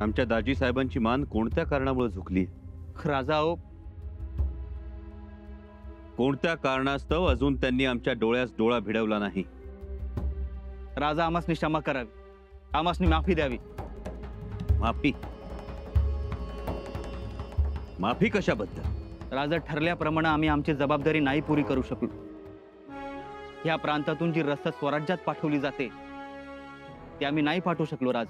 आमच्या दाजी साहेबांची मान कोणत्या कारणामुळे झुकली? राजा हो, कोणत्या कारणास्तव अजून त्यांनी आमच्या डोळ्यास डोळा भिडवला नाही? राजा आमासनी क्षमा करावी, आमासनी माफी द्यावी. माफी? माफी कशाबद्दल? राजा, ठरल्याप्रमाणे आम्ही आमची जबाबदारी नाही पुरी करू शकलो. ह्या प्रांतातून जी रसद स्वराज्यात पाठवली जाते ती आम्ही नाही पाठवू शकलो. राज,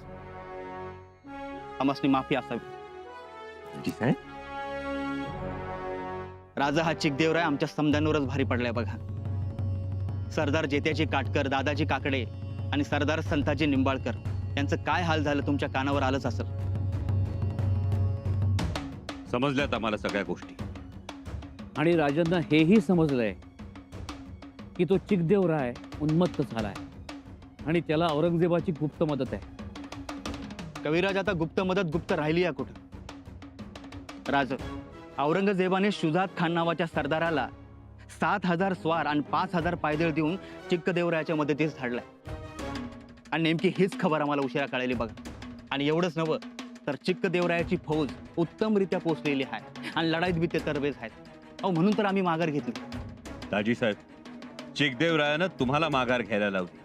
आमासनी माफी असावी. दाजी साहेब, राजा, हा चिकदेवराय आमच्या समजांवरच भारी पडलाय बघा. सरदार जेत्याजी काटकर, दादाजी काकडे आणि सरदार संताजी निंबाळकर यांचं काय हाल झालं तुमच्या कानावर आलंच असेल. समजल्यात आम्हाला सगळ्या गोष्टी. आणि राजांना हेही समजलंय की तो चिकदेवराय उन्मत्त झालाय आणि त्याला औरंगजेबाची गुप्त मदत आहे. कविराज, आता गुप्त मदत गुप्त राहिली आहे कुठं? राज, औरंगजेबाने शुजात खान नावाच्या सरदाराला 7,000 स्वार आणि 5,000 पायदळ देऊन चिक्कदेवरायाच्या मदतीस धाडलाय. आणि नेमकी हीच खबर आम्हाला उशिरा कळाली बघा. आणि एवढंच नव्ह तर चिक्कदेवरायाची फौज उत्तमरित्या पोहोचलेली आहे आणि लढाईत बी ते तरबेज आहेत. अहो, म्हणून तर आम्ही माघार घेतली. दाजी साहेब, चिकदेवरायानं तुम्हाला माघार घ्यायला लावली.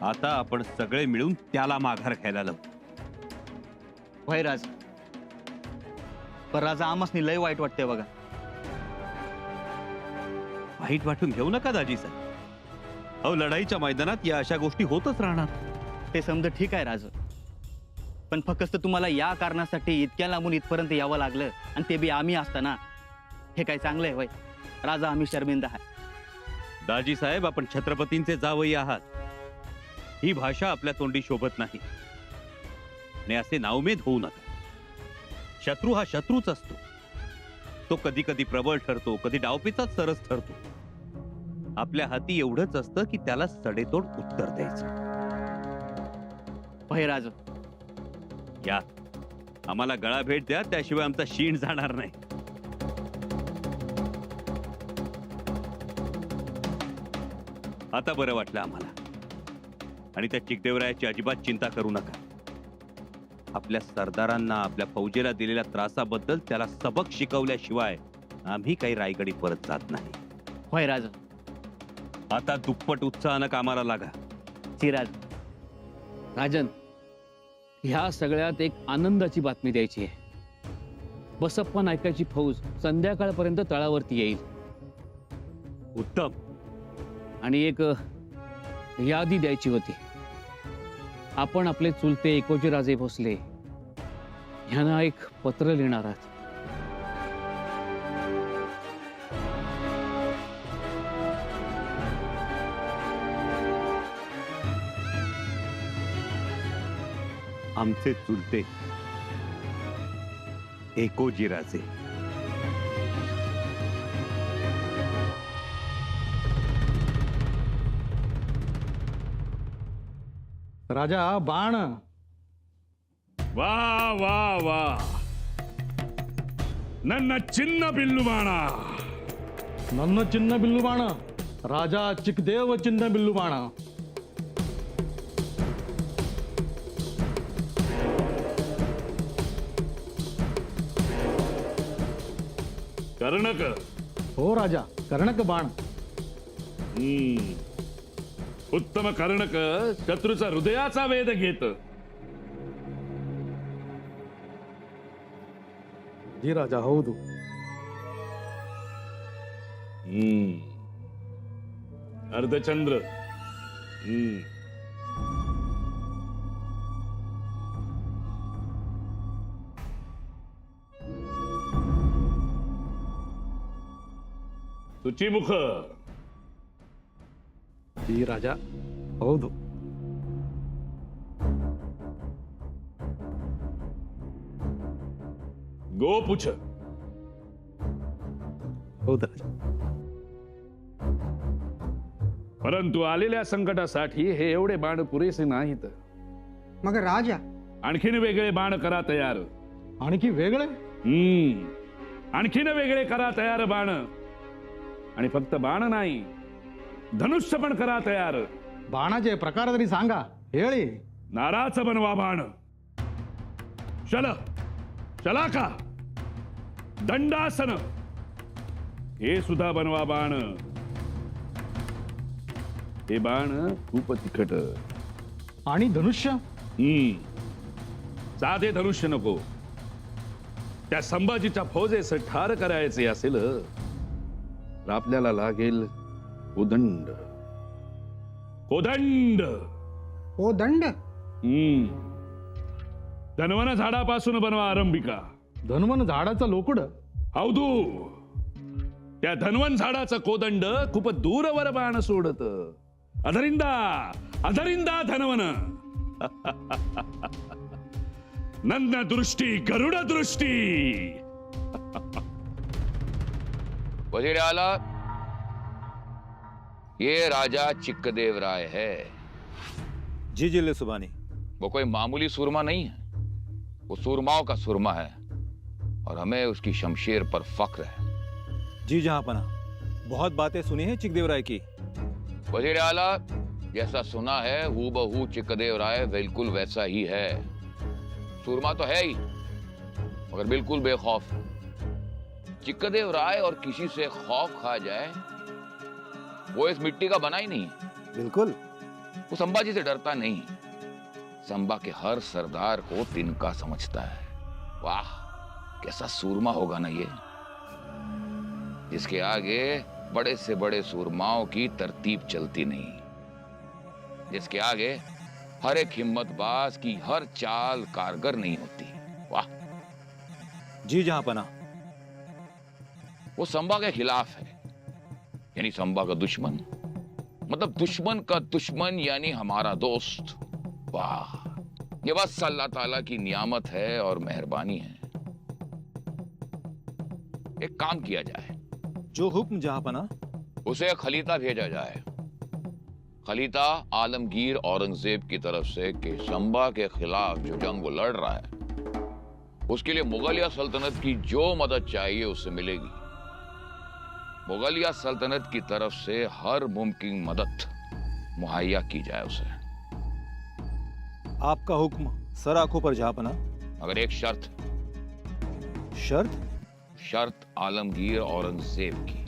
आता आपण सगळे मिळून त्याला माघार घ्यायला लावू. होय राज, पण राजा आमासनी लय वाईट वाटते बघा. वाईट वाटून घेऊ नका दाजी साहेब. अहो, लढाईच्या मैदानात या अशा गोष्टी होतच राहणार. ते समज ठीक आहे राज, पण फक्त तुम्हाला या कारणासाठी इतक्या लांबून इथपर्यंत यावं लागलं आणि ते बी आम्ही असताना. हे काय चांगलं आहे होय? राजा, आम्ही शर्मिंद आहे. दाजी साहेब, आपण छत्रपतींचे जावई आहात. ही भाषा आपल्या तोंडी शोभत नाही आणि असे नावमेद होऊ नका. शत्रू हा शत्रूच असतो. तो कधी कधी प्रबळ ठरतो, कधी डावपेचाच सरस ठरतो. आपल्या हाती एवढंच असतं की त्याला सडेतोड उत्तर द्यायचं. होय राज, या, आम्हाला गळा भेट द्या, त्याशिवाय आमचा शीण जाणार नाही. आता बरं वाटलं आम्हाला. आणि त्या चिकदेवरायाची अजिबात चिंता करू नका. आपल्या सरदारांना, आपल्या फौजेला दिलेल्या त्रासाबद्दल त्याला सबक शिकवल्याशिवाय आम्ही काही रायगडी परत जात नाही. होय राज. आता दुप्पट उत्साहानं कामाला लागा. राज, राजन, ह्या सगळ्यात एक आनंदाची बातमी द्यायची आहे. बसप्पा नायकाची फौज संध्याकाळपर्यंत तळावरती येईल. उत्तम. आणि एक यादी द्यायची होती. आपण आपले चुलते एकोजीराजे भोसले ह्यांना एक पत्र लिहिणार आहात. आमचे चुलते एकोजीराजे. राजा, बाण. ವಾ ವಾ ವಾ ನನ್ನ ಚಿನ್ನ ಬಿಲ್ಲು ಬಾಣ. ನನ್ನ ಚಿನ್ನ ಬಿಲ್ಲು ಬಾಣ. ರಾಜಾ ಚಿಕ್ಕದೇವ ಚಿನ್ನ ಬಿಲ್ಲು ಬಾಣ. कर्णक. हो राजा, कर्णक बाण. उत्तम कर्णक शत्रूचा हृदयाचा वेध घेत. जी राजा, हौದು. अर्धचंद्र. तुचिमुख. जी राजा, हौದು. गोपुछ. हौದು राजा. परंतु आलेल्या संकटासाठी हे एवढे बाण पुरेसे नाहीत. मग राजा, आणखीन वेगळे बाण करा तयार. आणखी वेगळे? आणखीन वेगळे करा तयार बाण. आणि फक्त बाण नाही, धनुष्य पण करा तयार. बाणाचे प्रकार तरी सांगा, ಹೇಳಿ. नाराच बनवा बाण. चला चला का दंडासन हे सुद्धा बनवा बाण. हे बाण खूप तिखट. आणि धनुष्य साधे धनुष्य नको. त्या संभाजीच्या फौजेस ठार करायचे असेल तर आपल्याला लागेल कोदंड. कोदंड. ओ दंड. धनवन झाडापासून बनवा आरंभिका. धनवन झाडाचं लोकड. हौदू. त्या धनवन झाडाचं कोदंड खूप दूरवर बाण सोडत. अधरिंदा अधरिंदा धनवन. नंद दृष्टी गरुड दृष्टी. वजीर आला, ये राजा चिक्कदेव राय है. जी जिले सुबानी. वो कोई मामूली सूरमा नहीं है, वो सूरमाओं का सूरमा है और हमें उसकी शमशीर पर फख्र है. जी जहांपना, बहुत बातें सुनी है चिकदेव राय की. वजीर आला, जैसा सुना है हूबहू चिक्कदेव राय बिल्कुल वैसा ही है. सूरमा तो है ही मगर बिल्कुल बेखौफ. चिक्कदेव राय और किसी से खौफ खा जाए वो इस मिट्टी का बना ही नहीं. बिल्कुल. वो संभाजी से डरता नहीं. संभा के हर सरदार को तिनका समझता है. वाह, कैसा सूरमा होगा ना ये, जिसके आगे बड़े से बड़े सूरमाओं की तरतीब चलती नहीं, जिसके आगे हर एक हिम्मतबाज की हर चाल कारगर नहीं होती. वाह. जी जहांपना. वो संभा के खिलाफ है, यानी संभा का दुश्मन, मतलब दुश्मन का दुश्मन यानी हमारा दोस्त. वाह, ये बस अल्लाह ताला की नियामत है और मेहरबानी है. एक काम किया जाए, जो हुक्म जहांपना. उसे खलीता भेजा जाए. खलीता आलमगीर औरंगजेब की तरफ से कि संभा के खिलाफ जो जंग वो लड़ रहा है उसके लिए मुगलिया सल्तनत की जो मदद चाहिए उससे मिलेगी. मुगलिया सल्तनत की तरफ से हर मुमकिन मदद मुहैया की जाए उसे. आपका हुक्म सर आंखों पर जहांपना. मगर एक शर्त. शर्त. शर्त आलमगीर औरंगजेब की.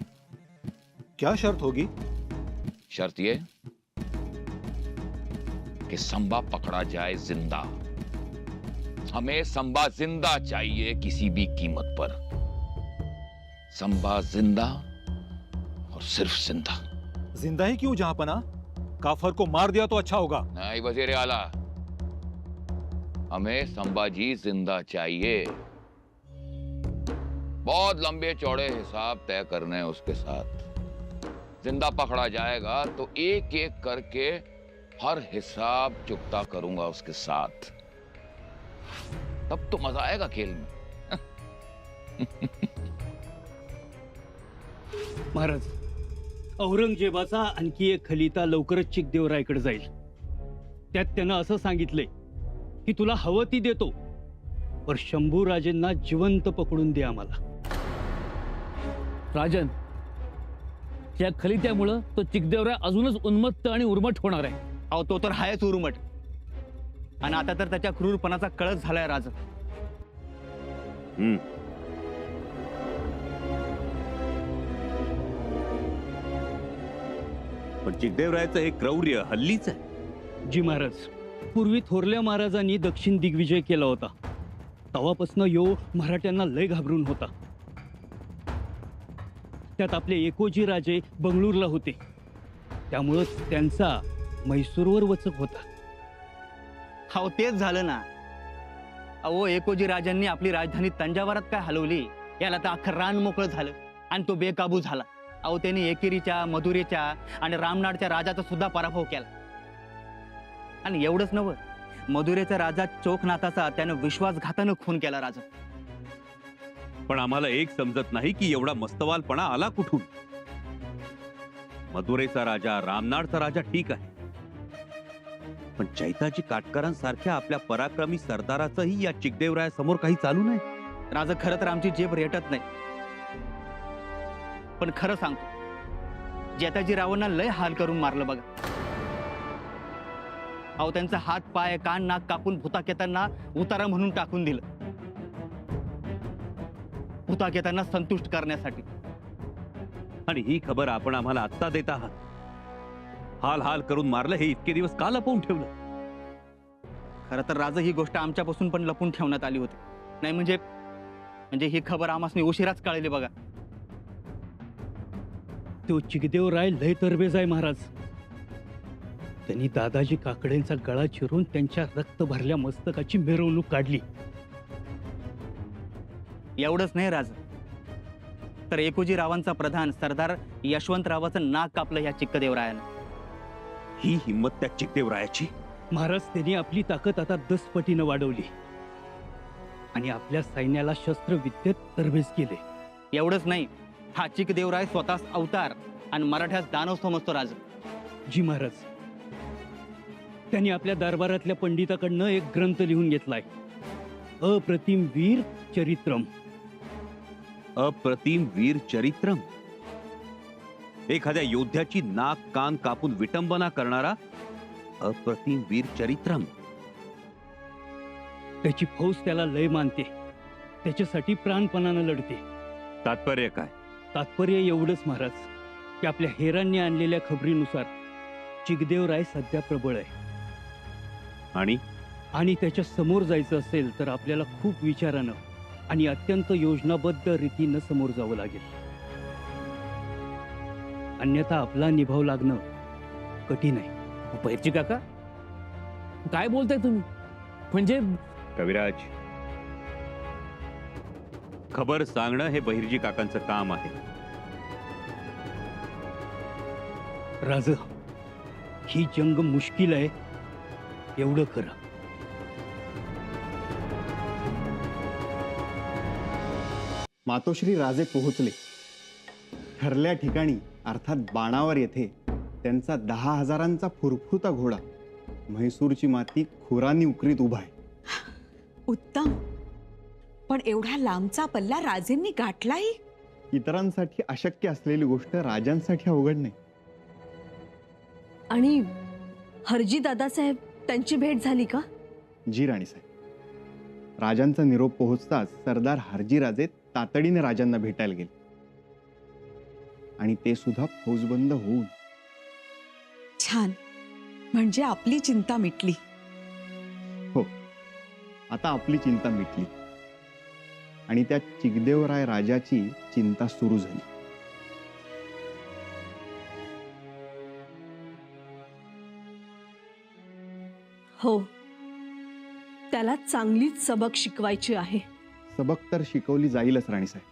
क्या शर्त होगी? शर्त ये कि संभा पकड़ा जाए जिंदा. हमें संभा जिंदा चाहिए किसी भी कीमत पर. संभा जिंदा और सिर्फ जिंदा. जिंदा ही क्यों जहांपना? काफर को मार दिया तो अच्छा होगा. नहीं वजीर आला, हमें संभाजी जिंदा चाहिए. बहुत लंबे चौड़े हिसाब तय करने हैं उसके साथ. जिंदा पकड़ा जाएगा तो एक एक करके हर हिसाब चुकता करूंगा उसके साथ. तब तो मजा आएगा खेल में. महाराज, औरंगजेबाचा आणखी एक खलिता लवकरच चिकदेवरायकडे जाईल. त्यात त्यानं असं सांगितलंय की तुला हवं ती देतो, पण शंभूराजेंना जिवंत पकडून दे आम्हाला. राजन, त्या खलित्यामुळं तो चिकदेवराय अजूनच उन्मत्त आणि उर्मट होणार आहे. अहो, तो तर हायच उर्मट. आणि आता तर त्याच्या क्रूरपणाचा कळस झालाय राज. पण चिकदेवरायाचं हे क्रौर्य हल्लीच आहे. जी महाराज, पूर्वी थोरल्या महाराजांनी दक्षिण दिग्विजय केला होता. तेव्हापासून यो मराठ्यांना लय घाबरून होता. त्यात आपले एकोजी राजे बंगळूरला होते, त्यामुळं त्यांचा म्हैसूरवर वचक होता. हो, तेच झालं ना. अहो, एकोजी राजांनी आपली राजधानी तंजावरात काय हलवली, याला तर अख्खं रान मोकळं झालं आणि तो बेकाबू झाला. अहो, त्यांनी एकेरीच्या, मधुरेच्या आणि रामनाडच्या राजाचा सुद्धा पराभव केला. आणि एवढंच नव्हे, मधुरेचा राजा चोखनाथाचा त्यानं विश्वासघातानं खून केला राजा. पण आम्हाला एक समजत नाही की एवढा मस्तवालपणा आला कुठून. मदुरेचा राजा, रामनाडचा राजा ठीक आहे, पण चैताजी काटकरांसारख्या आपल्या पराक्रमी सरदाराचंही या चिकदेवरायासमोर काही चालू नाही. राजा, खरं तर आमची जेब रेटत नाही, पण खरं सांगतो, जेताजी रावांना लय हाल करून मारलं बघा. अहो, त्यांचा हात पाय कान नाक कापून भुताकेतांना उतारा म्हणून टाकून दिलं. हुतात्म्यांना संतुष्ट करण्यासाठी. आणि ही खबर आपण आम्हाला आत्ता देत आहात. हाल हाल करून मारलं हे इतके दिवस का लपवून ठेवलं? खरं तर राजा ही गोष्ट आमच्यापासून पण लपून ठेवण्यात आली होती. नाही म्हणजे ही खबर आम्हाला उशिराच कळली बघा. तो चिकदेव राय लय तरबेज आहे महाराज. त्यांनी दादाजी काकडेंचा गळा चिरून त्यांच्या रक्त भरल्या मस्तकाची मिरवणूक काढली. एवढंच नाही राजा, तर एकोजी रावांचा प्रधान सरदार यशवंतरावाचं नाक कापलं ह्या चिक्कदेवरायानं. ही हिंमत त्या चिकदेवरायाची. महाराज, त्यांनी आपली ताकद आता 10 पटीनं वाढवली आणि आपल्या सैन्याला शस्त्रविद्येत तरबेज केले. एवढंच नाही, हा चिक्कदेवराय स्वतःच अवतार आणि मराठ्यास दानव समजतो राजा. जी महाराज, त्यांनी आपल्या दरबारातल्या पंडिताकडनं एक ग्रंथ लिहून घेतलाय, अप्रतिम वीर चरित्रम. अप्रतिम वीर चरित्रम. एखाद्या योद्ध्याची नाक कान कापून विटंबना करणारा अप्रतिम वीर चरित्रम. त्याची फौज त्याला लय मानते, त्याच्यासाठी प्राणपणानं लढते. तात्पर्य काय? तात्पर्य एवढंच महाराज, की आपल्या हेरांनी आणलेल्या खबरीनुसार चिकदेवराय सध्या प्रबळ आहे. आणि त्याच्या समोर जायचं असेल तर आपल्याला खूप विचारानं आणि अत्यंत योजनाबद्ध रीतीनं समोर जावं लागेल. अन्यथा आपला निभाव लागणं कठीण आहे. पैरची काका, काय बोलताय तुम्ही? म्हणजे कविराज, खबर सांगणं हे बहिर्जी काकांचं काम आहे. राज, ही जंग मुश्किल आहे एवढं खरं. मातोश्री राजे पोहोचले. ठरल्या ठिकाणी अर्थात बाणावर येथे त्यांचा 10,000 फुरफुरता घोडा म्हैसूरची माती खुरानी उकरीत उभा आहे. उत्तम. पण एवढा लांबचा पल्ला राजेंनी गाठलाही? इतरांसाठी अशक्य असलेली गोष्ट राजांसाठी अवघड नाही. आणि हरजी दादासाहेब त्यांची भेट झाली का? जी राणीसाहेब, राजांचा निरोप पोहोचताच सरदार हरजीराजे तातडीने राजांना भेटायला गेले आणि ते सुद्धा फौजबंद होऊन. छान. म्हणजे आपली चिंता मिटली. हो, आता आपली चिंता मिटली आणि त्या चिकदेवराय राजाची चिंता सुरू झाली. हो, त्याला चांगलीच सबक शिकवायची आहे. सबक तर शिकवली जाईलच राणीसाहेब,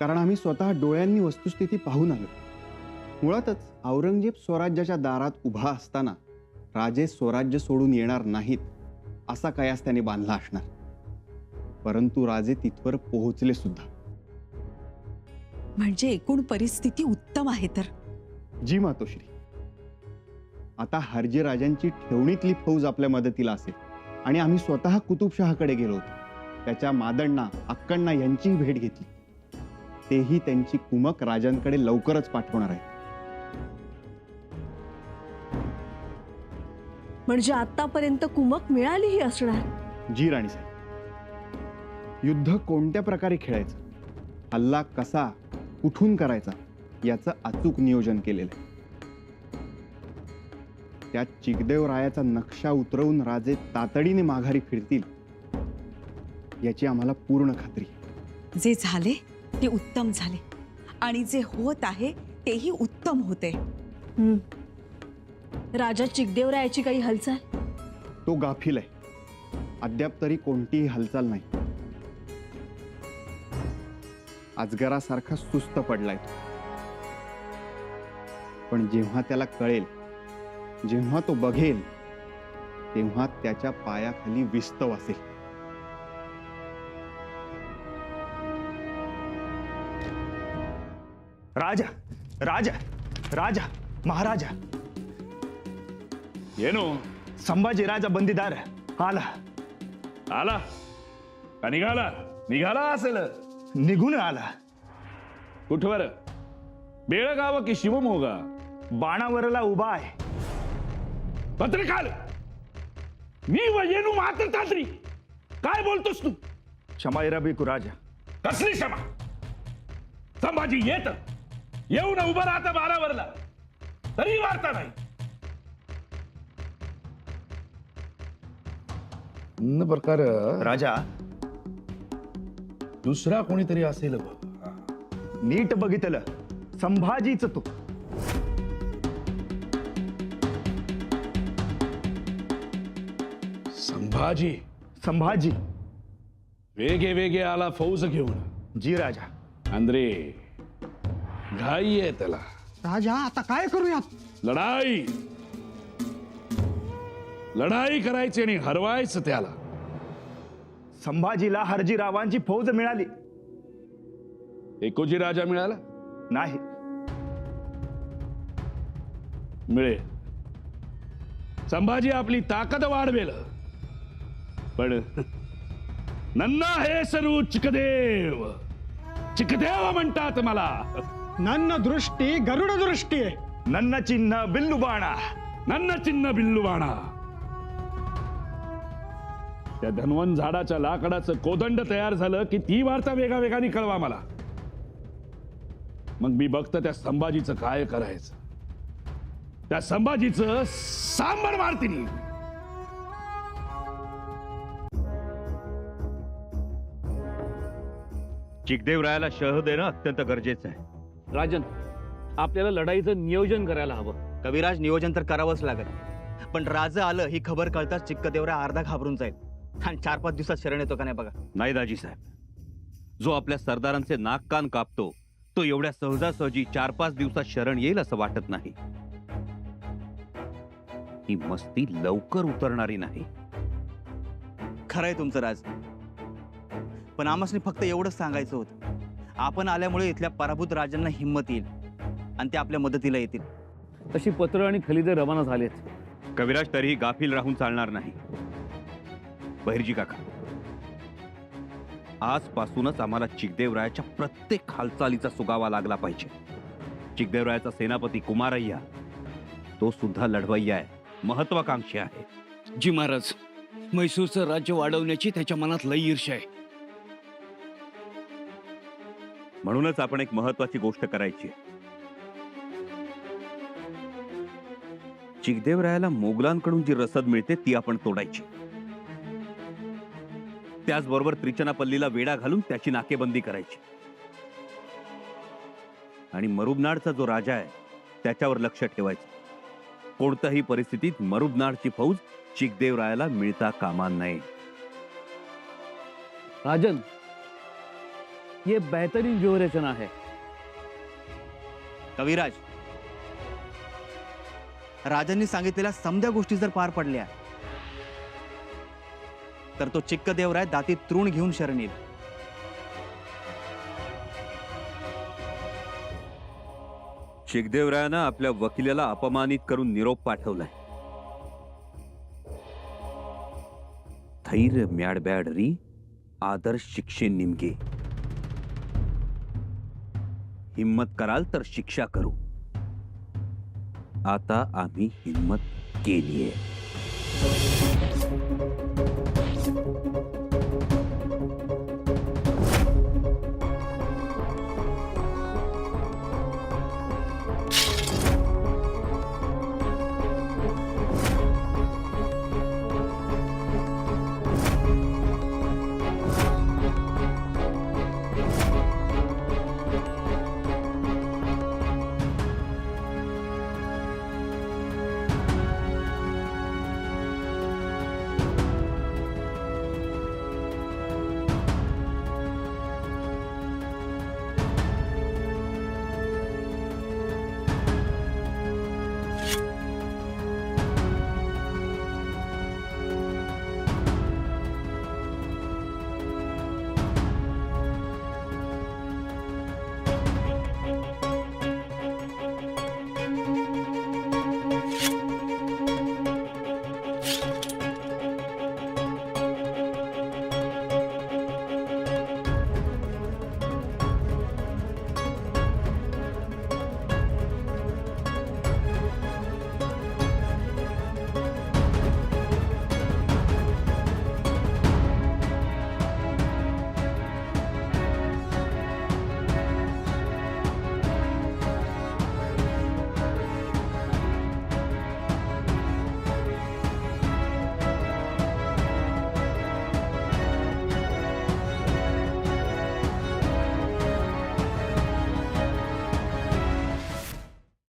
कारण आम्ही स्वतः डोळ्यांनी वस्तुस्थिती पाहून आलो. मुळातच औरंगजेब स्वराज्याच्या दारात उभा असताना राजे स्वराज्य सोडून येणार नाहीत असा कयास त्याने बांधला असणार. परंतु राजे तिथवर पोहोचले सुद्धा. म्हणजे एकूण परिस्थिती उत्तम आहे तर? जी मातोश्री, आता हरजी राजांची ठेवणीतली फौज आपल्या मदतीला असेल आणि आम्ही स्वतः कुतुबशहाकडे गेलो होतो. त्याच्या मादण्णा अक्कण्णा यांचीही भेट घेतली. तेही त्यांची कुमक राजांकडे लवकरच पाठवणार आहे. म्हणजे आतापर्यंत कुमक मिळालीही असणार? जी राणीसाहेब, युद्ध कोणत्या प्रकारे खेळायचं, हल्ला कसा कुठून करायचा याचं अचूक नियोजन केलेलं आहे. त्या चिकदेवरायाचा नक्षा उतरवून राजे तातडीने माघारी फिरतील याची आम्हाला पूर्ण खात्री आहे. जे झाले ते उत्तम झाले आणि जे होत आहे तेही उत्तम होते. राजा चिकदेवरायाची काही हालचाल? तो गाफील आहे. अद्याप तरी कोणतीही हालचाल नाही. अजगरासारखा सुस्त पडलाय तो. पण जेव्हा त्याला कळेल, जेव्हा तो बघेल, तेव्हा त्याच्या पायाखाली विस्तव असेल. राजा राजा राजा महाराजा, येनो संभाजीराजा बंदीदार आला. आला का निघाला? निघाला असेल. निघून आला. कुठवर? बेळगाव की शिवमोगा? बाणावरला उभा आहे. पत्रकार, मी व येणू मात्र तात्री. काय बोलतोस तू? क्षमा इराबिकू राजा, कसली क्षमा? संभाजी येऊन उभं राहतं बारावरला, तरी वार्ता नाही. प्रकार राजा दुसरा कोणीतरी असेल बघ. नीट बघितलं, संभाजीच तो. संभाजी संभाजी. वेगे वेगे आला फौज घेऊन. जी राजा. अंद्रे घाई आहे त्याला. राजा आता काय करूयात? लढाई लढाई करायची आणि हरवायचं त्याला. संभाजीला हरजीरावांची फौज मिळाली एकोजी राजा मिळाला नाही. मिळेल. संभाजी आपली ताकद वाढवेल, पण नन्ना हे सरू चिकदेव चिकदेव म्हणतात मला. नन्न दृष्टी गरुड दृष्टी. नन्न चिन्ह बिल्लुबाणा. नन्न चिन्ह बिल्लुबाणा. त्या धन्वंत झाडाच्या लाकडाचं कोदंड तयार झालं की ती वार्ता वेगावेगाने कळवा मला. मग मी बघतं त्या संभाजीचं काय करायचं. त्या संभाजीचं सांबर मारतीनी. चिकदेवरायाला शह देणं अत्यंत गरजेचं आहे. राजन, आपल्याला लढाईचं नियोजन करायला हवं. कविराज, नियोजन तर करावंच लागेल, पण राज आलं ही खबर कळताच चिक्कदेवरा अर्धा घाबरून जाईल आणि 4-5 दिवसात शरण येतो का नाही बघा. नाही दाजी साहेब, जो आपल्या सरदारांचे नाक कान कापतो तो एवढ्या सहजासहजी 4-5 दिवसात शरण येईल असं वाटत नाही. ही मस्ती लवकर उतरणारी नाही. खरंय तुमचं राज, पण आम्हाला फक्त एवढंच सांगायचं होतं. आपण आल्यामुळे इथल्या पराभूत राजांना हिंमत येईल आणि ते आपल्या मदतीला येतील. तशी पत्र आणि खलिदे रवाना झालेत. कविराज, तरीही गाफील राहून चालणार नाही. बहिर्जी काका, आजपासूनच आम्हाला चिकदेवरायाच्या प्रत्येक हालचालीचा सुगावा लागला पाहिजे. चिकदेवरायाचा सेनापती कुमारय्या तो सुद्धा लढवय्या आहे, महत्वाकांक्षी आहे. जी महाराज, म्हैसूरचं राज्य वाढवण्याची त्याच्या मनात लई ईर्ष्या आहे. म्हणूनच आपण एक महत्वाची गोष्ट करायची आहे. चिकदेवरायाला मोगलांकडून जी रसद मिळते ती आपण तोडायची. त्याचबरोबर त्रिचनापल्लीला वेढा घालून त्याची नाकेबंदी करायची आणि मरुबनाडचा जो राजा आहे त्याच्यावर लक्ष ठेवायचं. कोणत्याही परिस्थितीत मरुबनाडची फौज चिकदेवरायाला मिळता कामा नये. राजन, ये बेहतरीन व्यूहरचना है. कविराज, राजांनी सांगितलेल्या समध्या गोष्टी जर पार पडल्या तर तो चिक्कदेवराय दाती तृण घेऊन शरण येईल. चिकदेवरायानं आपल्या वकिलाला अपमानित करून निरोप पाठवलाय. धैर्य म्याडब्याडरी आदर्श शिक्षे निमगे. हिम्मत कराल तर शिक्षा करू. आता आम्ही हिम्मत केलीये.